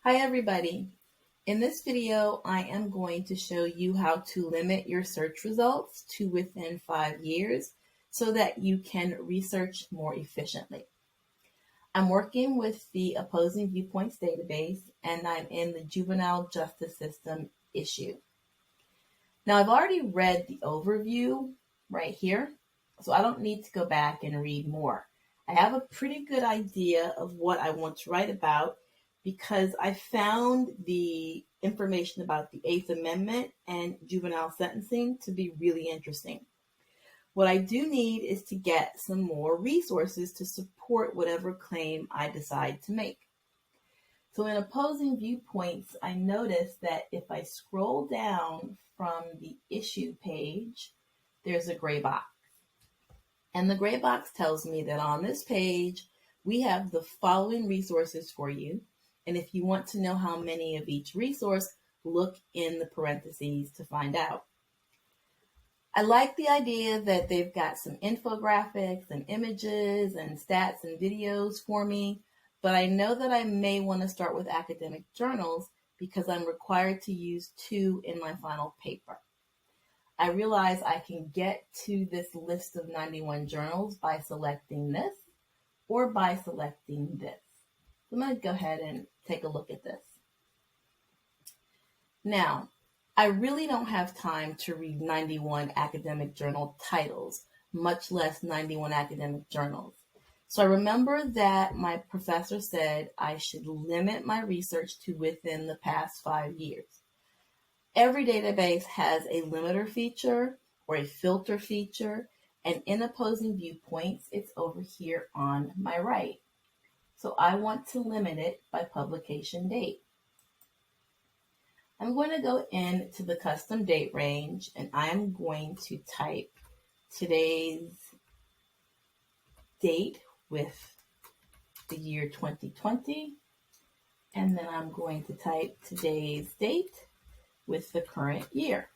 Hi everybody. In this video, I am going to show you how to limit your search results to within 5 years so that you can research more efficiently. I'm working with the Opposing Viewpoints database and I'm in the juvenile justice system issue. Now I've already read the overview right here, so I don't need to go back and read more. I have a pretty good idea of what I want to write about because I found the information about the Eighth Amendment and juvenile sentencing to be really interesting. What I do need is to get some more resources to support whatever claim I decide to make. So in Opposing Viewpoints, I noticed that if I scroll down from the issue page, there's a gray box. And the gray box tells me that on this page, we have the following resources for you. And if you want to know how many of each resource, look in the parentheses to find out. I like the idea that they've got some infographics and images and stats and videos for me, but I know that I may want to start with academic journals because I'm required to use 2 in my final paper. I realize I can get to this list of 91 journals by selecting this or by selecting this. I'm going to go ahead and take a look at this. Now, I really don't have time to read 91 academic journal titles, much less 91 academic journals. So I remember that my professor said I should limit my research to within the past 5 years. Every database has a limiter feature or a filter feature, and in Opposing Viewpoints, it's over here on my right. So I want to limit it by publication date. I'm going to go into the custom date range and I'm going to type today's date with the year 2020. And then I'm going to type today's date with the current year.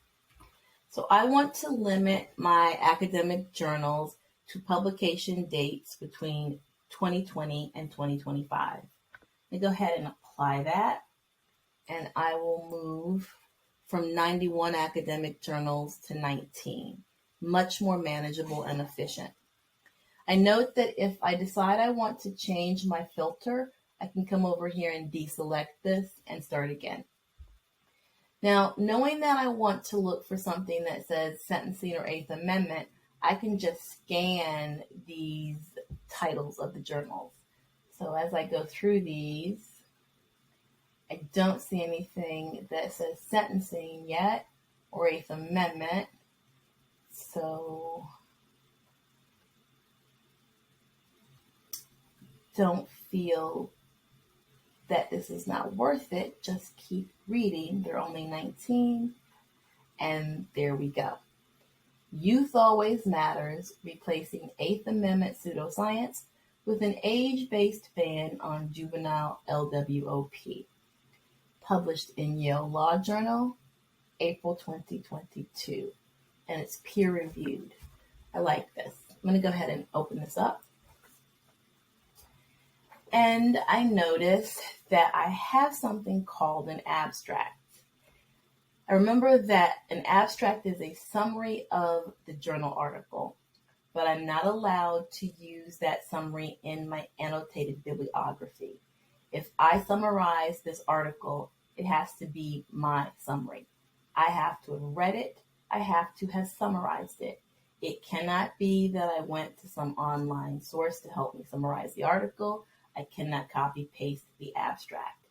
So I want to limit my academic journals to publication dates between 2020 and 2025. I go ahead and apply that, and I will move from 91 academic journals to 19, much more manageable and efficient. I note that if I decide I want to change my filter, I can come over here and deselect this and start again. Now, knowing that I want to look for something that says sentencing or Eighth Amendment, I can just scan these titles of the journals. So as I go through these, I don't see anything that says sentencing yet or Eighth Amendment. So don't feel that this is not worth it. Just keep reading. They're only 19. And there we go. Youth Always Matters, replacing Eighth Amendment pseudoscience with an age-based ban on juvenile LWOP. Published in Yale Law Journal, April 2022. And it's peer-reviewed. I like this. I'm going to go ahead and open this up. And I notice that I have something called an abstract. I remember that an abstract is a summary of the journal article, but I'm not allowed to use that summary in my annotated bibliography. If I summarize this article, it has to be my summary. I have to have read it. I have to have summarized it. It cannot be that I went to some online source to help me summarize the article. I cannot copy paste the abstract.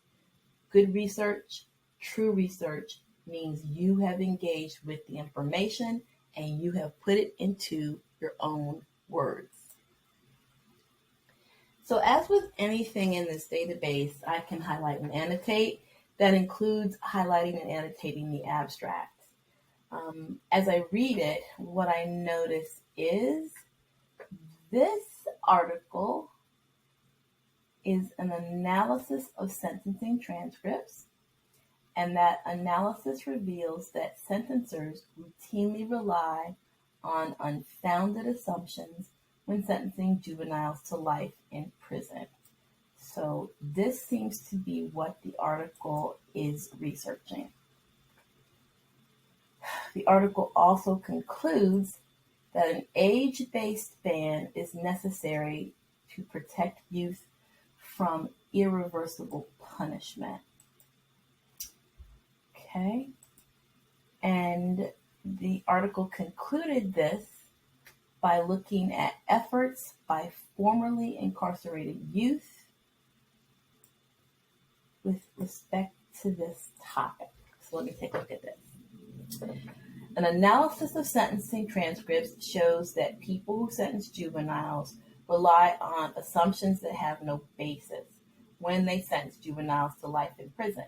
Good research, true research, means you have engaged with the information and you have put it into your own words. So as with anything in this database, I can highlight and annotate. That includes highlighting and annotating the abstract. As I read it, what I notice is this article is an analysis of sentencing transcripts, and that analysis reveals that sentencers routinely rely on unfounded assumptions when sentencing juveniles to life in prison. So this seems to be what the article is researching. The article also concludes that an age-based ban is necessary to protect youth from irreversible punishment. Okay. And the article concluded this by looking at efforts by formerly incarcerated youth with respect to this topic. So let me take a look at this. An analysis of sentencing transcripts shows that people who sentence juveniles rely on assumptions that have no basis when they sentence juveniles to life in prison.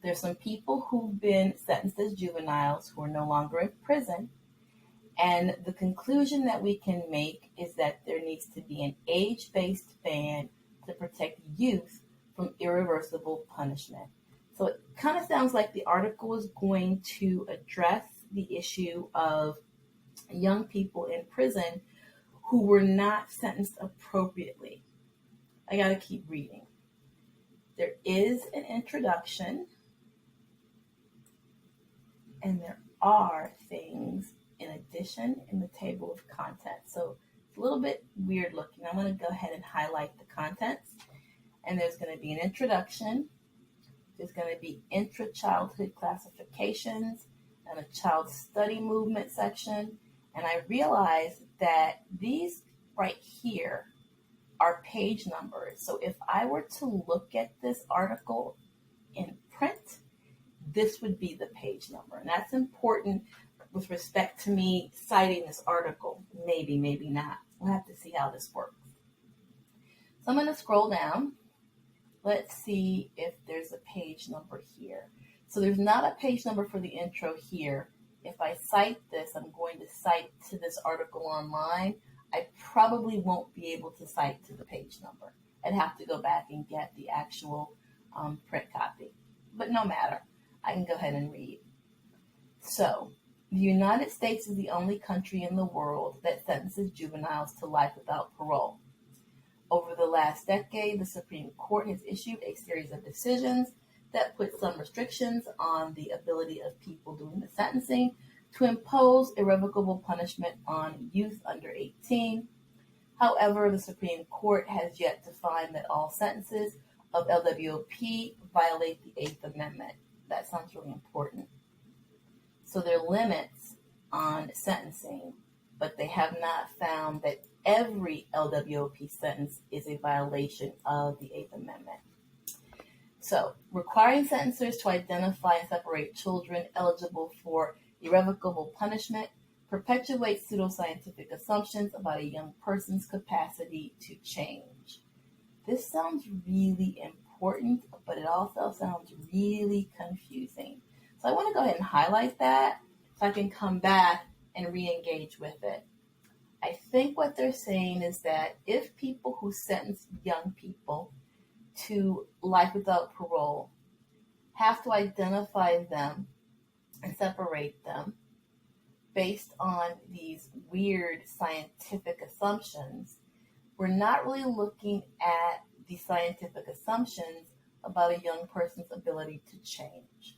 There's some people who've been sentenced as juveniles who are no longer in prison, and the conclusion that we can make is that there needs to be an age-based ban to protect youth from irreversible punishment. So it kind of sounds like the article is going to address the issue of young people in prison who were not sentenced appropriately. I got to keep reading. There is an introduction, and there are things in addition in the table of contents. So it's a little bit weird looking. I'm going to go ahead and highlight the contents. And there's going to be an introduction. There's going to be intra-childhood classifications and a child study movement section. And I realized that these right here are page numbers. So if I were to look at this article in print, this would be the page number. And that's important with respect to me citing this article. Maybe, maybe not. We'll have to see how this works. So I'm going to scroll down. Let's see if there's a page number here. So there's not a page number for the intro here. If I cite this, I'm going to cite to this article online. I probably won't be able to cite to the page number. I'd have to go back and get the actual print copy. But no matter. I can go ahead and read. So, the United States is the only country in the world that sentences juveniles to life without parole. Over the last decade, the Supreme Court has issued a series of decisions that put some restrictions on the ability of people doing the sentencing to impose irrevocable punishment on youth under 18. However, the Supreme Court has yet to find that all sentences of LWOP violate the Eighth Amendment. That sounds really important. So there are limits on sentencing, but they have not found that every LWOP sentence is a violation of the Eighth Amendment. So, requiring sentencers to identify and separate children eligible for irrevocable punishment perpetuates pseudoscientific assumptions about a young person's capacity to change. This sounds really important, but it also sounds really confusing. So I want to go ahead and highlight that so I can come back and re-engage with it. I think what they're saying is that if people who sentence young people to life without parole have to identify them and separate them based on these weird scientific assumptions, we're not really looking at the scientific assumptions about a young person's ability to change.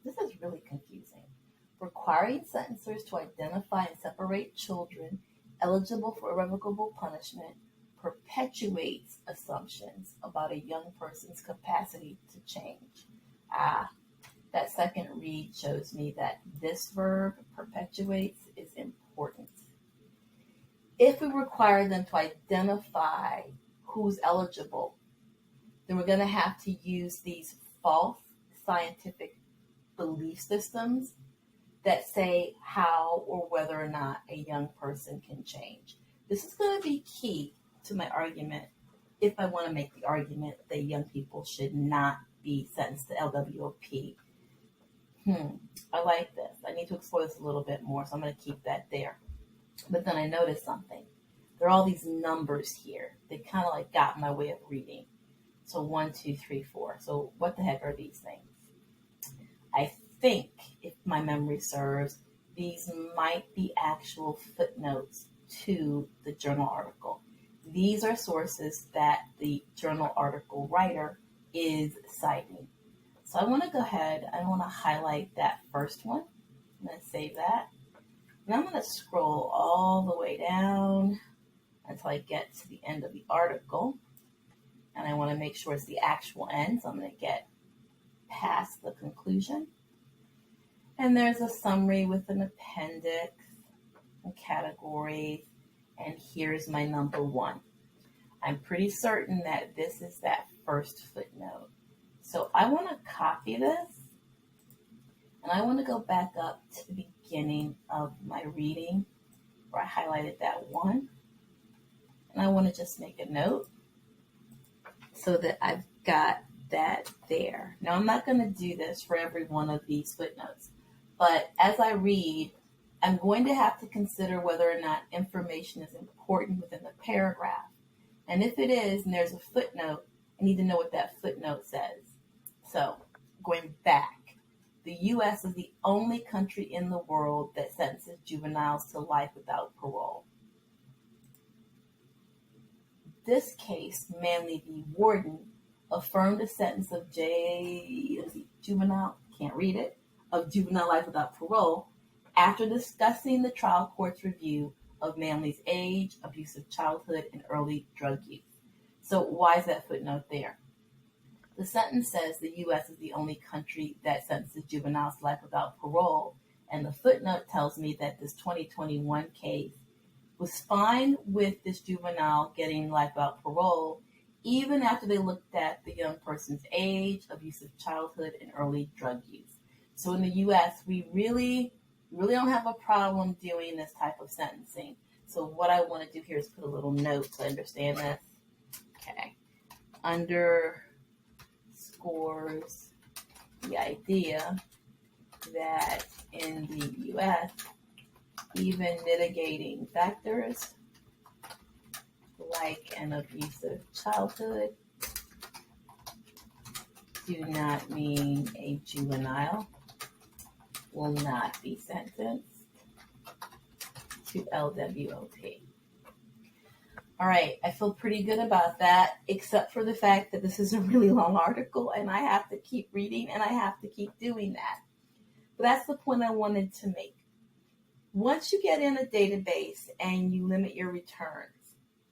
This is really confusing. Requiring sentencers to identify and separate children eligible for irrevocable punishment perpetuates assumptions about a young person's capacity to change. That second read shows me that this verb, perpetuates, is important. If we require them to identify who's eligible, then we're going to have to use these false scientific belief systems that say how or whether or not a young person can change. This is going to be key to my argument if I want to make the argument that young people should not be sentenced to LWOP. I like this. I need to explore this a little bit more, so I'm going to keep that there. But then I noticed something. There are all these numbers here. They kind of like got in my way of reading. So 1, 2, 3, 4. So what the heck are these things? I think, if my memory serves, these might be actual footnotes to the journal article. these are sources that the journal article writer is citing. So I want to go ahead, I want to highlight that first one. I'm going to save that. And I'm going to scroll all the way down until I get to the end of the article. And I want to make sure it's the actual end. So I'm going to get past the conclusion. And there's a summary with an appendix and categories. And here's my number one. I'm pretty certain that this is that first footnote. So I want to copy this, and I want to go back up to the beginning of my reading where I highlighted that one. And I want to just make a note so that I've got that there. Now, I'm not going to do this for every one of these footnotes, but as I read, I'm going to have to consider whether or not information is important within the paragraph. And if it is, and there's a footnote, I need to know what that footnote says. So, going back, the U.S. is the only country in the world that sentences juveniles to life without parole. This case, Manley v. Warden, affirmed a sentence of juvenile life without parole after discussing the trial court's review of Manley's age, abusive childhood, and early drug use. So why is that footnote there? The sentence says the U.S. is the only country that sentences juveniles to life without parole, and the footnote tells me that this 2021 case was fine with this juvenile getting life without parole, even after they looked at the young person's age, abusive childhood, and early drug use. So in the U.S., we really don't have a problem doing this type of sentencing. So what I want to do here is put a little note to understand this. Okay. Underscores the idea that in the U.S., even mitigating factors like an abusive childhood do not mean a juvenile will not be sentenced to LWOP. All right, I feel pretty good about that, except for the fact that this is a really long article and I have to keep reading and I have to keep doing that. But that's the point I wanted to make. Once you get in a database and you limit your returns,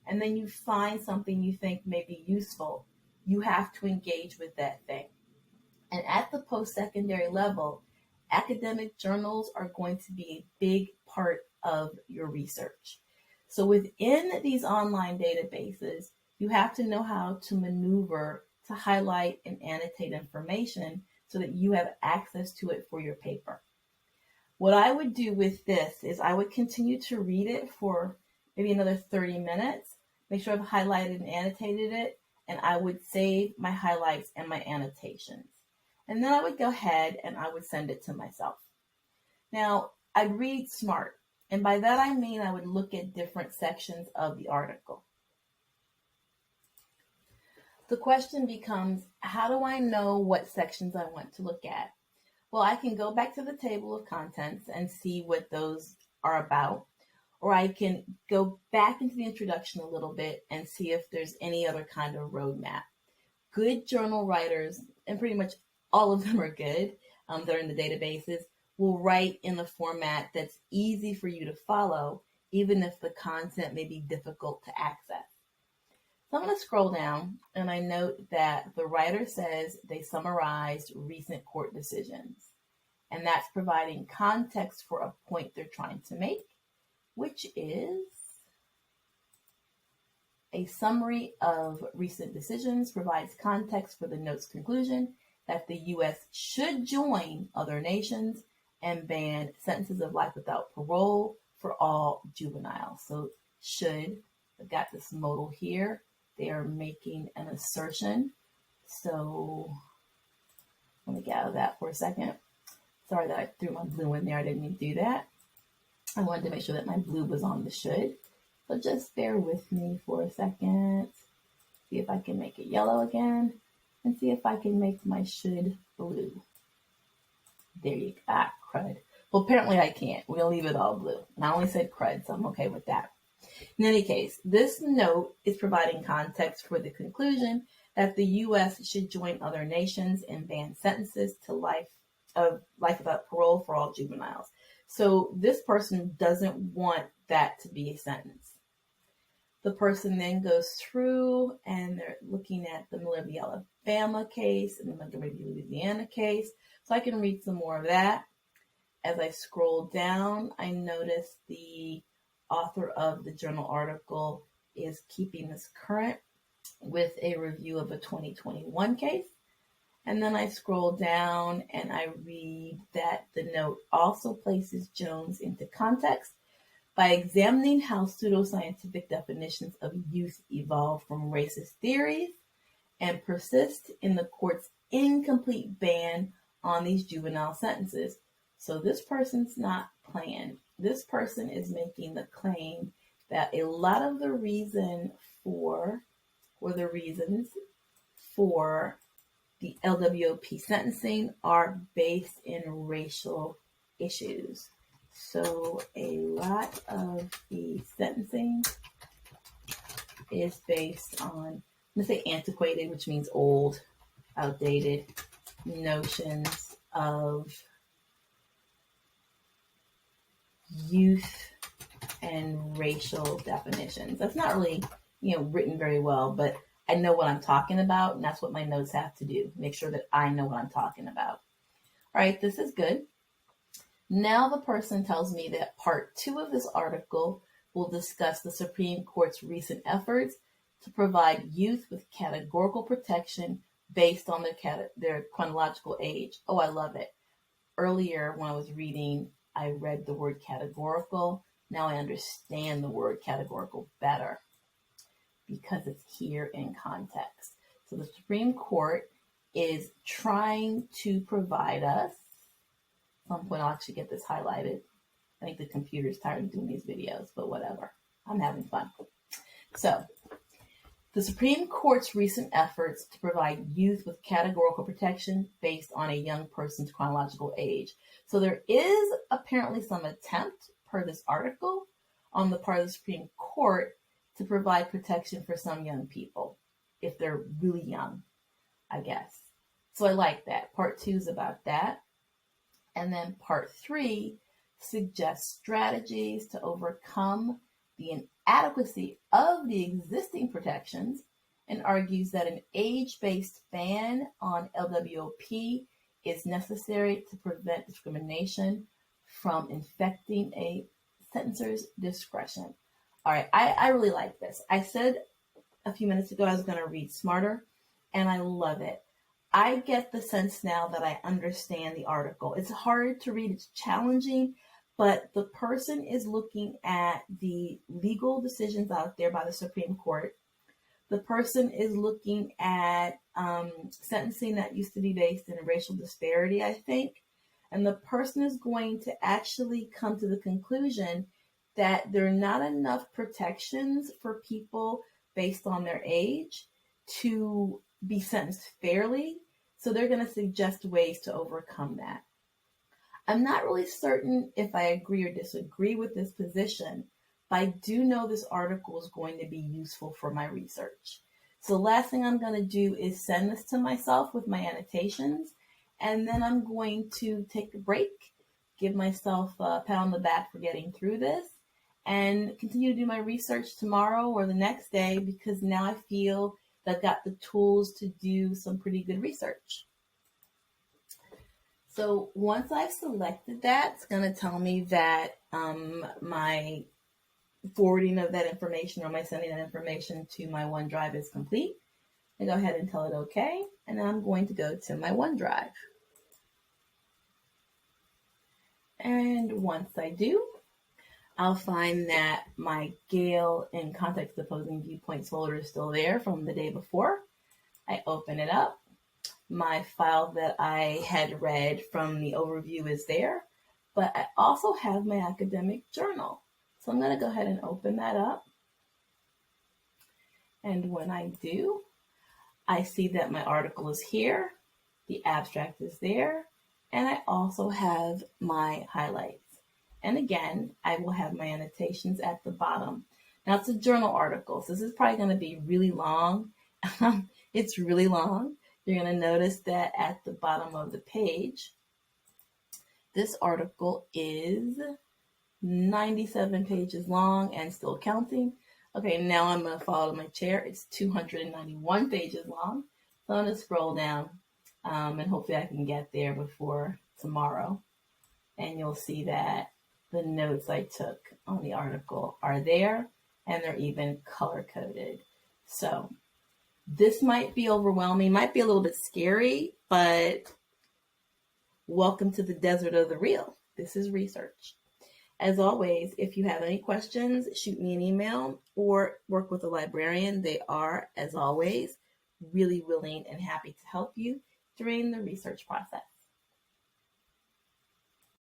and then you find something you think may be useful, you have to engage with that thing. And at the post-secondary level, academic journals are going to be a big part of your research. So within these online databases, you have to know how to maneuver to highlight and annotate information so that you have access to it for your paper. What I would do with this is I would continue to read it for maybe another 30 minutes, make sure I've highlighted and annotated it, and I would save my highlights and my annotations. And then I would go ahead and I would send it to myself. Now, I'd read smart, and by that I mean I would look at different sections of the article. The question becomes, how do I know what sections I want to look at? Well, I can go back to the table of contents and see what those are about, or I can go back into the introduction a little bit and see if there's any other kind of roadmap. Good journal writers, and pretty much all of them are good, they're in the databases, will write in a format that's easy for you to follow, even if the content may be difficult to access. So I'm going to scroll down, and I note that the writer says they summarized recent court decisions, and that's providing context for a point they're trying to make, which is a summary of recent decisions provides context for the note's conclusion that the U.S. should join other nations and ban sentences of life without parole for all juveniles. So should, I've got this modal here. They are making an assertion. So let me get out of that for a second. Sorry that I threw my blue in there. I didn't mean to do that. I wanted to make sure that my blue was on the should. So just bear with me for a second. See if I can make it yellow again. And see if I can make my should blue. There you go. Ah, crud. Well, apparently I can't. We'll leave it all blue. And I only said crud, so I'm okay with that. In any case, this note is providing context for the conclusion that the U.S. should join other nations and ban sentences to life without parole for all juveniles. So this person doesn't want that to be a sentence. The person then goes through and they're looking at the Miller v. Alabama case and the Montgomery v. Louisiana case. So I can read some more of that. As I scroll down, I notice the author of the journal article is keeping this current with a review of a 2021 case. And then I scroll down and I read that the note also places Jones into context by examining how pseudoscientific definitions of youth evolve from racist theories and persist in the court's incomplete ban on these juvenile sentences. So this person's not playing. This person is making the claim that a lot of the reasons for the LWOP sentencing are based in racial issues. So a lot of the sentencing is based on, let's say, antiquated, which means old, outdated notions of youth and racial definitions. That's not really, written very well, but I know what I'm talking about, and that's what my notes have to do. Make sure that I know what I'm talking about. All right, this is good. Now the person tells me that part 2 of this article will discuss the Supreme Court's recent efforts to provide youth with categorical protection based on their chronological age. Oh, I love it. Earlier when I was reading, I read the word categorical. Now I understand the word categorical better because it's here in context. So the Supreme Court is trying to provide us, at some point I'll actually get this highlighted. I think the computer's tired of doing these videos, but whatever. I'm having fun. So the Supreme Court's recent efforts to provide youth with categorical protection based on a young person's chronological age. So there is apparently some attempt, per this article, on the part of the Supreme Court to provide protection for some young people, if they're really young, I guess. So I like that. Part 2 is about that. And then part 3 suggests strategies to overcome the inadequacy of the existing protections and argues that an age-based ban on LWOP is necessary to prevent discrimination from infecting a sentencer's discretion. All right, I really like this. I said a few minutes ago I was going to read smarter, and I love it. I get the sense now that I understand the article. It's hard to read, it's challenging, but the person is looking at the legal decisions out there by the Supreme Court. The person is looking at sentencing that used to be based in racial disparity, I think. And the person is going to actually come to the conclusion that there are not enough protections for people based on their age to be sentenced fairly. So they're going to suggest ways to overcome that. I'm not really certain if I agree or disagree with this position, but I do know this article is going to be useful for my research. So the last thing I'm going to do is send this to myself with my annotations, and then I'm going to take a break, give myself a pat on the back for getting through this, and continue to do my research tomorrow or the next day, because now I feel that I've got the tools to do some pretty good research. So once I've selected that, it's going to tell me that my forwarding of that information or my sending that information to my OneDrive is complete. I go ahead and tell it okay, and then I'm going to go to my OneDrive. And once I do, I'll find that my Gale and Context Opposing Viewpoints folder is still there from the day before. I open it up. My file that I had read from the overview is there, but I also have my academic journal. So I'm going to go ahead and open that up. And when I do, I see that my article is here, the abstract is there, and I also have my highlights. And again, I will have my annotations at the bottom. Now it's a journal article, so this is probably going to be really long. It's really long. You're going to notice that at the bottom of the page, this article is 97 pages long and still counting. Okay, now I'm going to follow my chair. It's 291 pages long. So I'm going to scroll down and hopefully I can get there before tomorrow. And you'll see that the notes I took on the article are there and they're even color coded. So this might be overwhelming, might be a little bit scary, but welcome to the desert of the real. This is research. As always, if you have any questions, shoot me an email or work with a librarian. They are, as always, really willing and happy to help you during the research process.